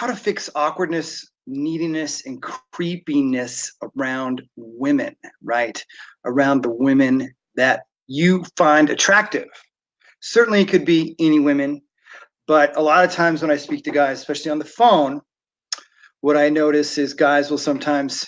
how to fix awkwardness, neediness, and creepiness around women, right? Around the women that you find attractive. Certainly it could be any women, but a lot of times when I speak to guys, especially on the phone, what I notice is guys will sometimes,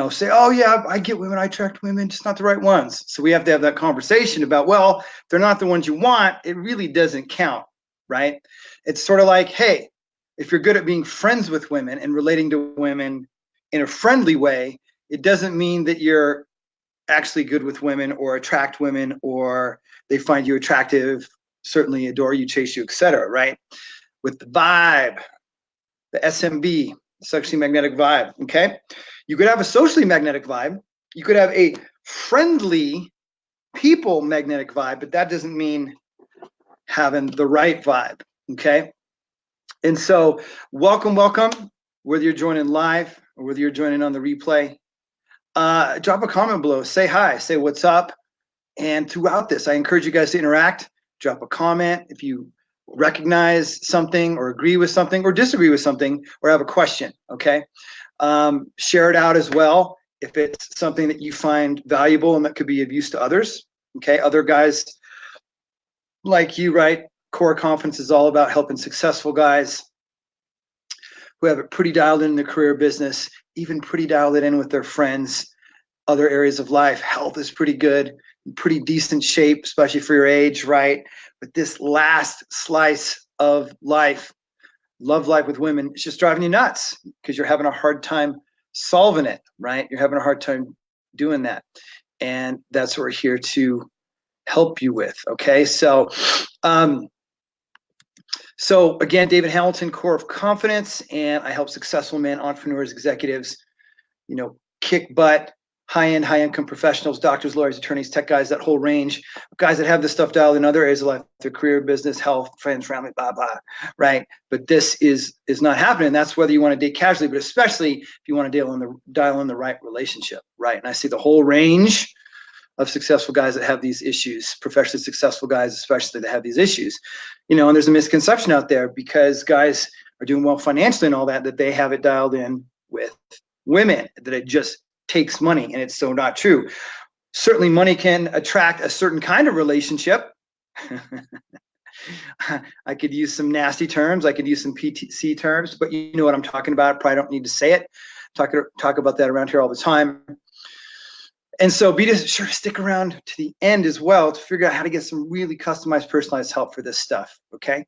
say, oh yeah, I get women, I attract women, just not the right ones. So we have to have that conversation about, well, if they're not the ones you want, it really doesn't count, right? It's sort of like, hey, if you're good at being friends with women and relating to women in a friendly way, it doesn't mean that you're actually good with women or attract women or they find you attractive, certainly adore you, chase you, etc., right? With the vibe, the SMV, sexually magnetic vibe, okay? You could have a socially magnetic vibe. You could have a friendly people magnetic vibe, but that doesn't mean having the right vibe, okay? And so welcome, whether you're joining live or whether you're joining on the replay. Drop a comment below, say hi, say what's up. And throughout this, I encourage you guys to interact. Drop a comment if you recognize something or agree with something or disagree with something or have a question, okay? Share it out as well if it's something that you find valuable and that could be of use to others, okay? Other guys like you, right? Core Confidence is all about helping successful guys who have it pretty dialed in their career, business, even pretty dialed it in with their friends, other areas of life. Health is pretty good, pretty decent shape, especially for your age, right? But this last slice of life, love life with women, it's just driving you nuts because you're having a hard time solving it, right? You're having a hard time doing that. And that's what we're here to help you with, okay? So again, David Hamilton, Core of Confidence, and I help successful men, entrepreneurs, executives, kick butt, high-end, high-income professionals, doctors, lawyers, attorneys, tech guys, that whole range, guys that have this stuff dialed in other areas of life, their career, business, health, friends, family, blah, blah, right? But this is not happening. That's whether you want to date casually, but especially if you want to dial in the right relationship, right? And I see the whole range of successful guys that have these issues, professionally successful guys especially that have these issues, and there's a misconception out there because guys are doing well financially and all that they have it dialed in with women, that it just takes money, and it's so not true. Certainly money can attract a certain kind of relationship. I could use some nasty terms, I could use some PTC terms, but you know what I'm talking about. Probably don't need to say it. Talk about that around here all the time. And so be sure to stick around to the end as well to figure out how to get some really customized, personalized help for this stuff, okay?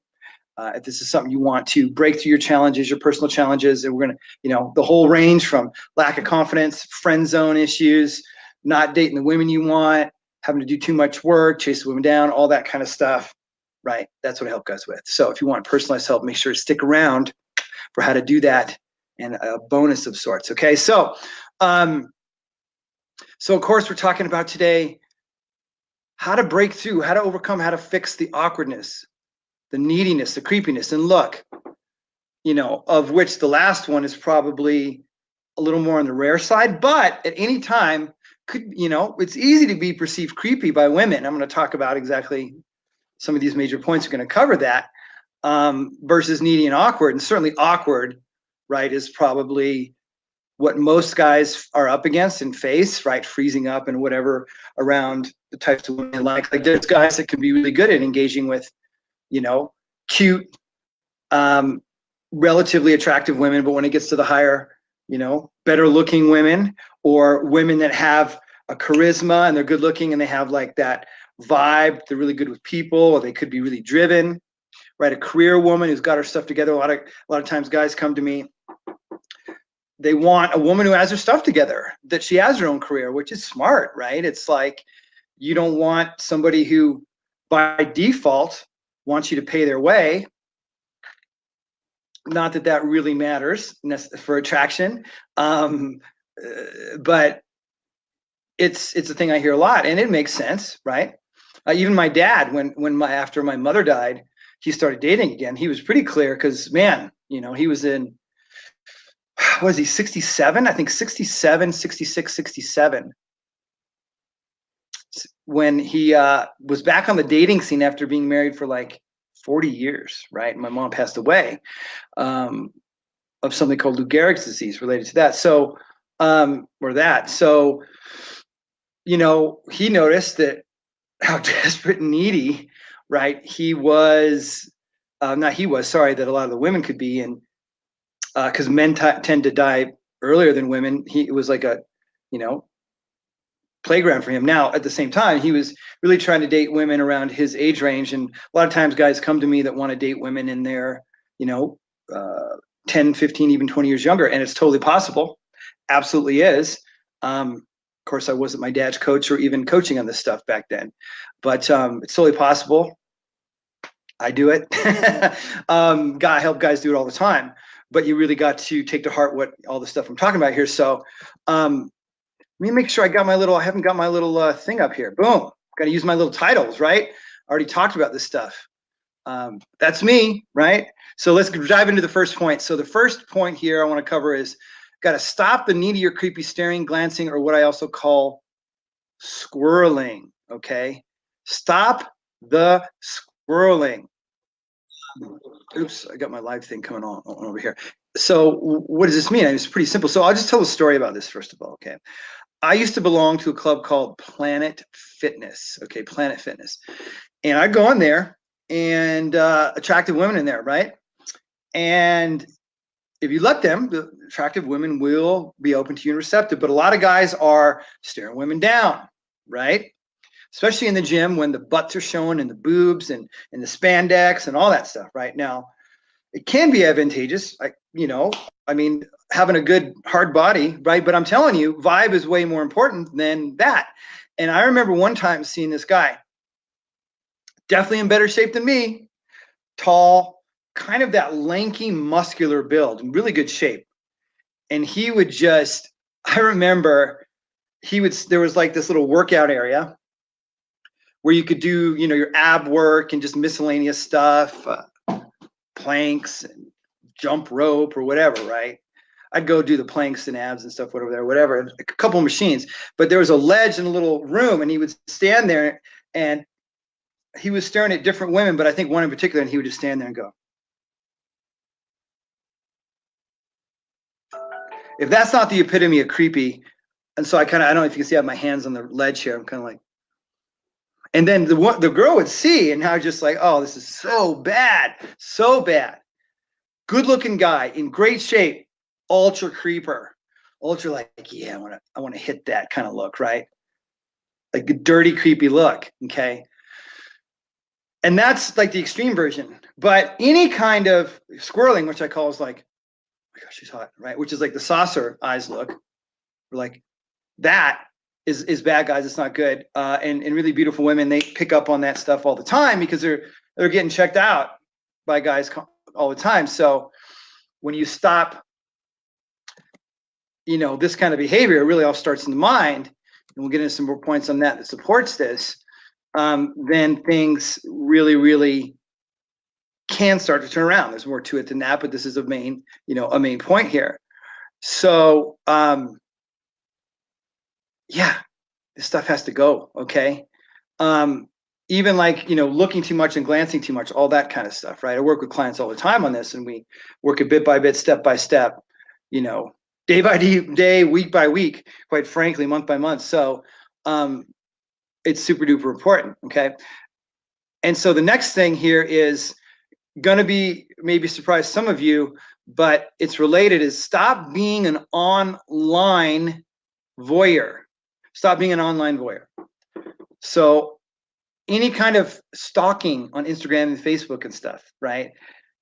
If this is something you want to break through your challenges, your personal challenges, and we're gonna, the whole range from lack of confidence, friend zone issues, not dating the women you want, having to do too much work, chase women down, all that kind of stuff, right? That's what I help guys with. So if you want personalized help, make sure to stick around for how to do that and a bonus of sorts, okay? So of course, we're talking about today how to break through, how to overcome, how to fix the awkwardness, the neediness, the creepiness. And look, of which the last one is probably a little more on the rare side, but at any time it's easy to be perceived creepy by women. I'm going to talk about exactly some of these major points. We're going to cover that versus needy and awkward. And certainly awkward, right, is probably what most guys are up against and face, right? Freezing up and whatever around the types of women like there's guys that can be really good at engaging with, cute, relatively attractive women. But when it gets to the higher, better looking women or women that have a charisma and they're good looking and they have like that vibe, they're really good with people, or they could be really driven, right? A career woman who's got her stuff together. A lot of times guys come to me, they want a woman who has her stuff together, that she has her own career, which is smart, right? It's like you don't want somebody who by default wants you to pay their way. Not that that really matters for attraction, but it's a thing I hear a lot, and it makes sense, right? Even my dad, after my mother died, he started dating again. He was pretty clear because, man, he was in, was he 67? I think 67, 66, 67. When he was back on the dating scene after being married for like 40 years, right? My mom passed away of something called Lou Gehrig's disease related to that. So, So, he noticed that how desperate and needy, right? That a lot of the women could be. And because men tend to die earlier than women, it was like a, you know, playground for him. Now, at the same time, he was really trying to date women around his age range. And a lot of times guys come to me that want to date women in their, you know, 10, 15, even 20 years younger. And it's totally possible. Absolutely is. Of course, I wasn't my dad's coach or even coaching on this stuff back then, but it's totally possible. I do it. I help guys do it all the time, but you really got to take to heart what all the stuff I'm talking about here. So let me make sure I haven't got my little thing up here. Boom. Got to use my little titles, right? I already talked about this stuff. That's me, right? So let's dive into the first point. So the first point here I want to cover is got to stop the needy or creepy staring, glancing, or what I also call squirreling, okay? Stop the squirreling. Oops, I got my live thing coming on over here. So what does this mean? It's pretty simple. So I'll just tell a story about this first of all, okay? I used to belong to a club called Planet Fitness, okay? Planet Fitness. And I'd go in there and attractive women in there, right? And if you let them, the attractive women will be open to you and receptive. But a lot of guys are staring women down, right? Especially in the gym when the butts are showing and the boobs and the spandex and all that stuff, right? Now, it can be advantageous, having a good hard body, right? But I'm telling you, vibe is way more important than that. And I remember one time seeing this guy, definitely in better shape than me, tall, kind of that lanky, muscular build, in really good shape. And he would just, I remember there was like this little workout area where you could do, your ab work and just miscellaneous stuff, planks and jump rope or whatever, right? I'd go do the planks and abs and stuff, whatever, a couple of machines. But there was a ledge in a little room, and he would stand there, and he was staring at different women, but I think one in particular, and he would just stand there and go. If that's not the epitome of creepy, and so I don't know if you can see I have my hands on the ledge here. I'm kind of like, and then the girl would see, and I was just like, oh, this is so bad, so bad. Good looking guy in great shape, ultra creeper, ultra like, yeah, I want to hit that kind of look, right? Like the dirty, creepy look, okay? And that's like the extreme version. But any kind of squirreling, which I call is like, oh my gosh, she's hot, right? Which is like the saucer eyes look. Like that is bad, guys. It's not good. And really beautiful women, they pick up on that stuff all the time because they're getting checked out by guys all the time. So when you stop, this kind of behavior, it really all starts in the mind. And we'll get into some more points on that supports this. Then things really, really can start to turn around. There's more to it than that, but this is a main point here. So, yeah, this stuff has to go. Okay. Even like, looking too much and glancing too much, all that kind of stuff, right? I work with clients all the time on this, and we work it bit by bit, step by step, day by day, week by week, quite frankly, month by month. So, it's super duper important. Okay. And so the next thing here is going to be maybe surprise some of you, but it's related, is stop being an online voyeur. Stop being an online voyeur. So any kind of stalking on Instagram and Facebook and stuff, right?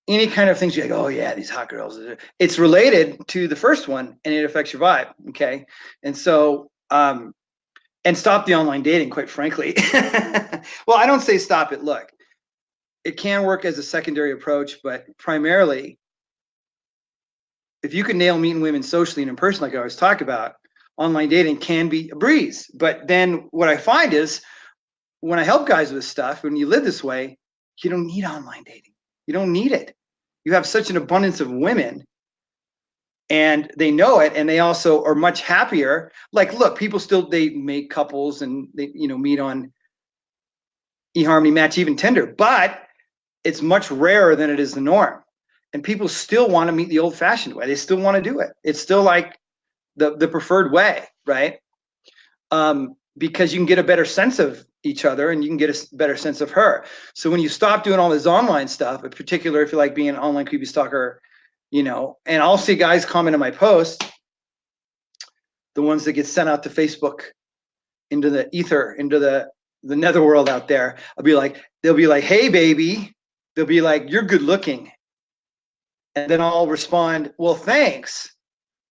Any kind of things you're like, oh yeah, these hot girls. It's related to the first one, and it affects your vibe. Okay. And so, and stop the online dating, quite frankly. Well, I don't say stop it. Look, it can work as a secondary approach, but primarily, if you can nail meeting women socially and in person, like I always talk about, online dating can be a breeze. But then what I find is when I help guys with stuff, when you live this way, you don't need online dating. You don't need it. You have such an abundance of women, and they know it, and they also are much happier. Like, look, people still, they make couples and they, meet on eHarmony, Match, even Tinder, but it's much rarer than it is the norm. And people still want to meet the old fashioned way. They still want to do it. It's still like the preferred way, right? Because you can get a better sense of each other and you can get a better sense of her. So when you stop doing all this online stuff, in particular, if you like being an online creepy stalker, you know, and I'll see guys comment on my posts, the ones that get sent out to Facebook into the ether, into the netherworld out there. They'll be like, hey, baby. They'll be like, you're good looking. And then I'll respond, well, thanks.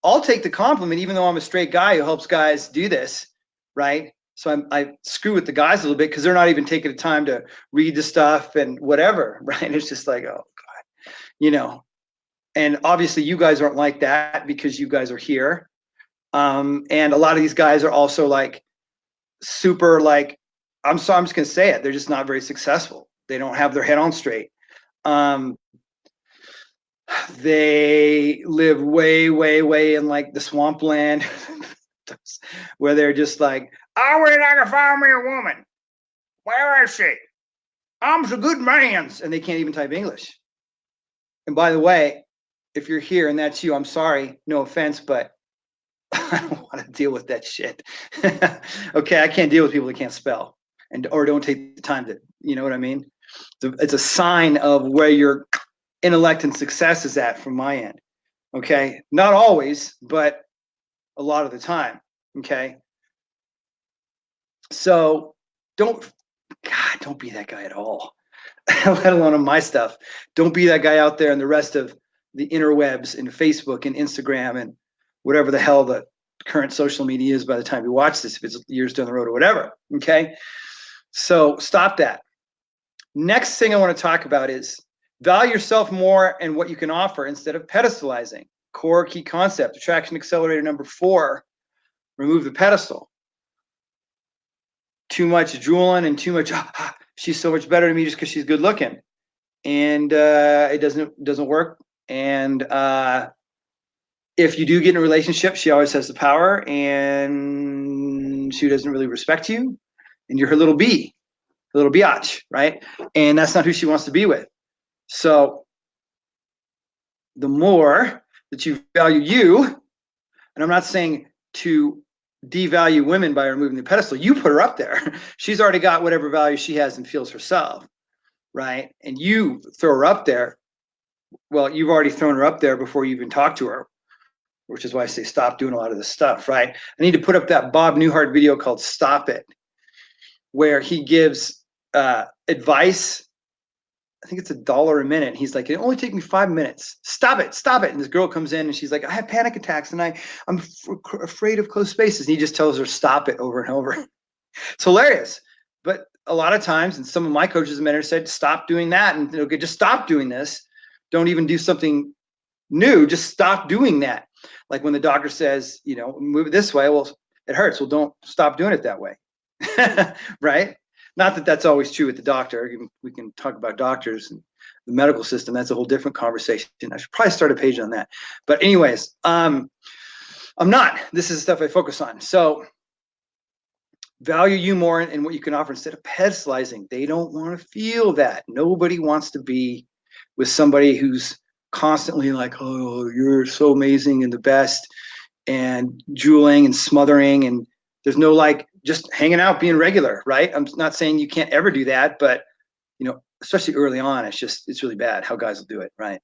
I'll take the compliment, even though I'm a straight guy who helps guys do this, right? So I screw with the guys a little bit because they're not even taking the time to read the stuff and whatever, right? It's just like, oh, God, you know. And obviously you guys aren't like that because you guys are here. And a lot of these guys are also like super like, I'm just going to say it. They're just not very successful. They don't have their head on straight. They live way, way, way in like the swampland where they're just like, I wish I could find me a woman. Where is she? I'm so good man's. And they can't even type English. And by the way, if you're here and that's you, I'm sorry, no offense, but I don't want to deal with that shit. Okay, I can't deal with people that can't spell or don't take the time to, you know what I mean? It's a sign of where your intellect and success is at from my end. Okay, not always, but a lot of the time. Okay, so don't be that guy at all. Let alone on my stuff. Don't be that guy out there and the rest of the interwebs and Facebook and Instagram and whatever the hell the current social media is by the time you watch this, if it's years down the road or whatever. Okay, so stop that. Next thing I want to talk about is value yourself more and what you can offer instead of pedestalizing. Core key concept, attraction accelerator number 4, remove the pedestal. Too much drooling and too much, she's so much better to me just because she's good looking. And it doesn't work. And if you do get in a relationship, she always has the power and she doesn't really respect you. And you're her little bee, her little biatch, right? And that's not who she wants to be with. So the more that you value you, and I'm not saying to devalue women by removing the pedestal, you put her up there. She's already got whatever value she has and feels herself, right? And you throw her up there. Well, you've already thrown her up there before you even talk to her, which is why I say stop doing a lot of this stuff, right? I need to put up that Bob Newhart video called Stop It, where he gives advice. I think it's $1 a minute. He's like, it only take me 5 minutes. Stop it, stop it. And this girl comes in and she's like, I have panic attacks and I'm afraid of closed spaces. And he just tells her, stop it over and over. It's hilarious. But a lot of times, and some of my coaches and mentors said, stop doing that. And okay, just stop doing this. Don't even do something new. Just stop doing that. Like when the doctor says, you know, move it this way. Well, it hurts. Well, don't stop doing it that way. Right? Not that that's always true with the doctor. We can talk about doctors and the medical system. That's a whole different conversation. I should probably start a page on that. But anyways, I'm not. This is stuff I focus on. So value you more in what you can offer instead of pedestalizing. They don't want to feel that. Nobody wants to be with somebody who's constantly like, oh, you're so amazing and the best, and drooling and smothering, and there's no like just hanging out, being regular, right? I'm not saying you can't ever do that, but you know, especially early on, it's really bad how guys will do it, right?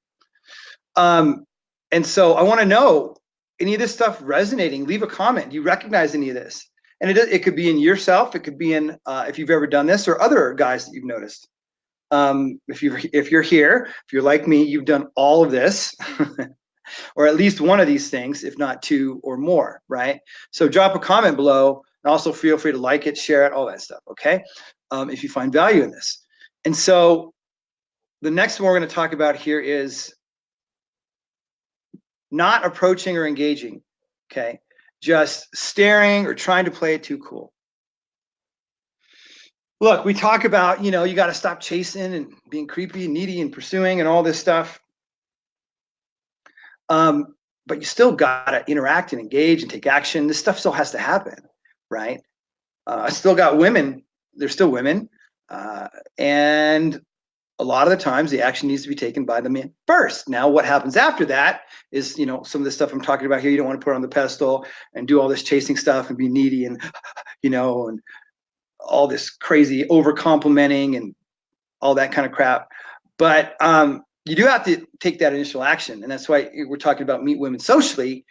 And so I want to know, any of this stuff resonating? Leave a comment. Do you recognize any of this? And it could be in yourself. It could be in if you've ever done this, or other guys that you've noticed. If you're here, if you're like me, you've done all of this. Or at least one of these things, if not 2 or more, right? So drop a comment below, and also feel free to like it, share it, all that stuff, okay? If you find value in this. And so the next one we're going to talk about here is not approaching or engaging, okay? Just staring or trying to play it too cool. Look, we talk about, you know, you got to stop chasing and being creepy and needy and pursuing and all this stuff. But you still got to interact and engage and take action. This stuff still has to happen, right? I still got women. They're still women. And a lot of the times the action needs to be taken by the man first. Now, what happens after that is, some of the stuff I'm talking about here, you don't want to put on the pedestal and do all this chasing stuff and be needy and, and all this crazy over complimenting and all that kind of crap. But you do have to take that initial action. And that's why we're talking about meet women socially.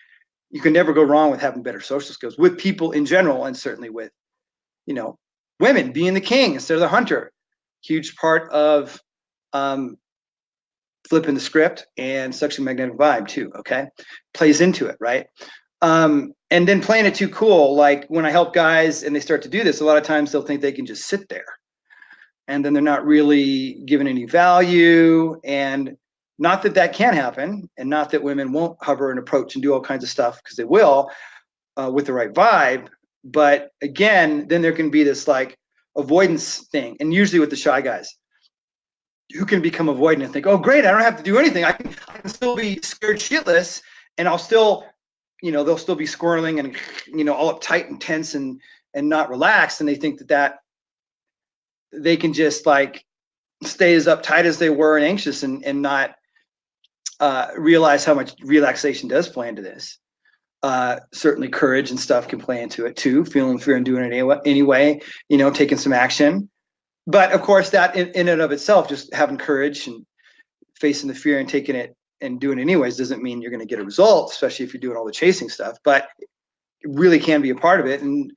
You can never go wrong with having better social skills with people in general, and certainly with, women being the king instead of the hunter. Huge part of flipping the script and sexually magnetic vibe too. Okay. Plays into it. Right. And then playing it too cool. Like when I help guys and they start to do this, a lot of times they'll think they can just sit there, and then they're not really given any value. And not that that can't happen, and not that women won't hover and approach and do all kinds of stuff, because they will, with the right vibe. But again, then there can be this like avoidance thing. And usually with the shy guys, who can become avoidant and think, oh, great, I don't have to do anything. I can still be scared shitless, and I'll still, they'll still be squirreling and, all uptight and tense and not relaxed. And they think that they can just like stay as uptight as they were and anxious and not realize how much relaxation does play into this. Certainly courage and stuff can play into it too, feeling fear and doing it anyway, taking some action. But of course, that in and of itself, just having courage and facing the fear and taking it and doing it anyways, doesn't mean you're going to get a result, especially if you're doing all the chasing stuff. But it really can be a part of it. And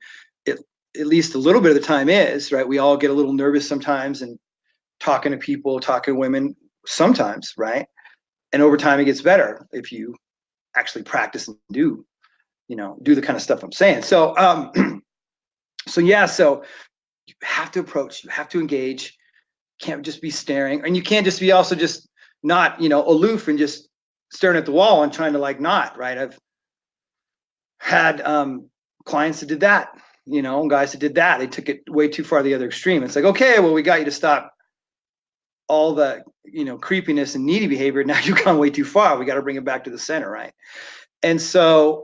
at least a little bit of the time is, right? We all get a little nervous sometimes, and talking to people, talking to women sometimes, right? And over time it gets better if you actually practice and do the kind of stuff I'm saying. So, so you have to approach, you have to engage. Can't just be staring, and you can't just be also just not, aloof and just staring at the wall and trying to like not, right? I've had clients that did that, guys that did that. They took it way too far the other extreme. It's like, okay, well, we got you to stop all the, creepiness and needy behavior. Now you've gone way too far. We got to bring it back to the center, right? And so,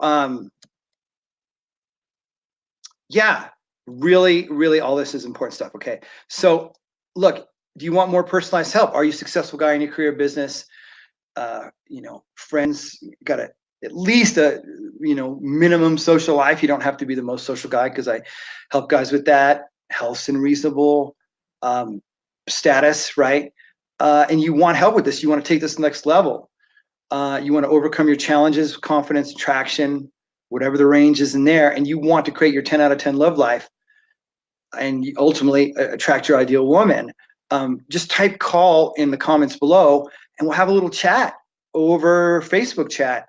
yeah, really, really all this is important stuff. Okay. So look, do you want more personalized help? Are you a successful guy in your career, business? Friends, got at least a, minimum social life. You don't have to be the most social guy, because I help guys with that. Health and reasonable status, right? And you want help with this. You want to take this next level. You want to overcome your challenges, confidence, attraction, whatever the range is in there. And you want to create your 10 out of 10 love life and ultimately attract your ideal woman. Just type call in the comments below, and we'll have a little chat over Facebook chat,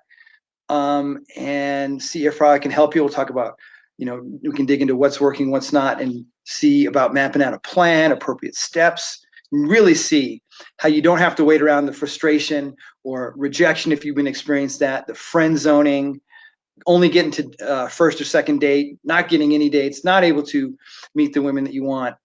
and see if I can help you. We'll talk about, we can dig into what's working, what's not, and see about mapping out a plan, appropriate steps, and really see how you don't have to wait around the frustration or rejection, if you've been experienced that, the friend zoning, only getting to first or second date, not getting any dates, not able to meet the women that you want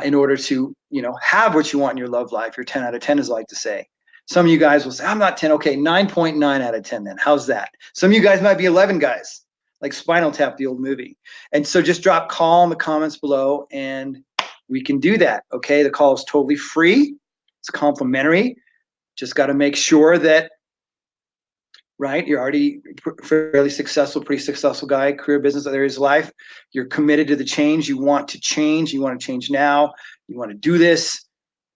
in order to, have what you want in your love life, your 10 out of 10, as I like to say. Some of you guys will say, I'm not 10. Okay, 9.9 out of 10 then. How's that? Some of you guys might be 11 guys, like Spinal Tap, the old movie. And so just drop call in the comments below, and we can do that, okay? The call is totally free. It's complimentary. Just got to make sure that, right, you're already fairly successful, pretty successful guy, career, business, other areas of life. You're committed to the change. You want to change. You want to change now. You want to do this.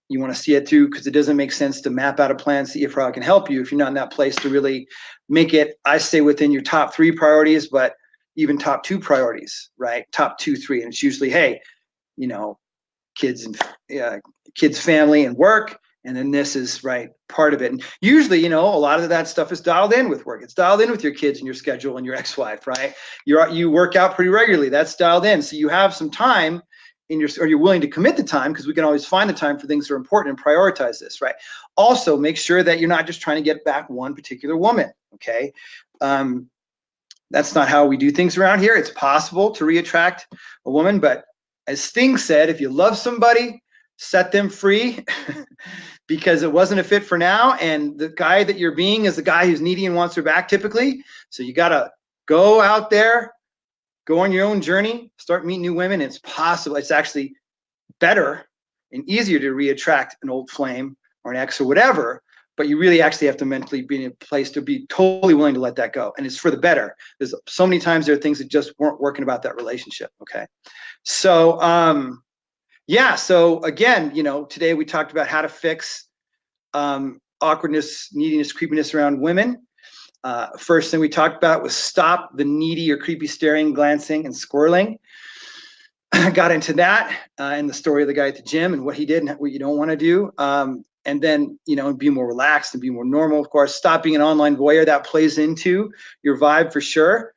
You want to see it through, because it doesn't make sense to map out a plan, see if I can help you if you're not in that place to really make it, I say, within your top 3 priorities, but even top 2 priorities, right? Top 2, 3. And it's usually, hey, kids and kids, family, and work. And then this is, right, part of it. And usually, a lot of that stuff is dialed in with work. It's dialed in with your kids and your schedule and your ex-wife, right? You work out pretty regularly. That's dialed in. So you have some time or you're willing to commit the time, because we can always find the time for things that are important and prioritize this, right? Also, make sure that you're not just trying to get back one particular woman, okay? That's not how we do things around here. It's possible to reattract a woman, but as Sting said, if you love somebody, set them free because it wasn't a fit for now. And the guy that you're being is the guy who's needy and wants her back typically. So you got to go out there, go on your own journey, start meeting new women. It's possible. It's actually better and easier to re-attract an old flame or an ex or whatever, but you really actually have to mentally be in a place to be totally willing to let that go. And it's for the better. There's so many times there are things that just weren't working about that relationship. Okay. So, yeah. So again, today we talked about how to fix awkwardness, neediness, creepiness around women. First thing we talked about was stop the needy or creepy staring, glancing, and squirreling. I got into that and the story of the guy at the gym and what he did and what you don't want to do. And then, be more relaxed and be more normal. Of course, stop being an online voyeur. That plays into your vibe for sure.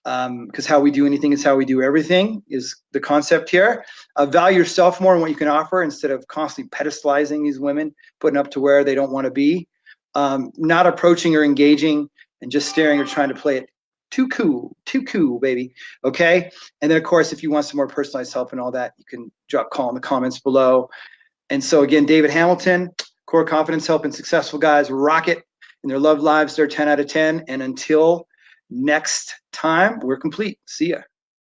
Because how we do anything is how we do everything is the concept here. Value yourself more and what you can offer instead of constantly pedestalizing these women, putting up to where they don't want to be. Not approaching or engaging and just staring or trying to play it too cool, baby. Okay. And then of course, if you want some more personalized help and all that, you can call in the comments below. And so again, David Hamilton, Core Confidence, helping successful guys rock it in their love lives. They're 10 out of 10. And until next time, we're complete. See ya.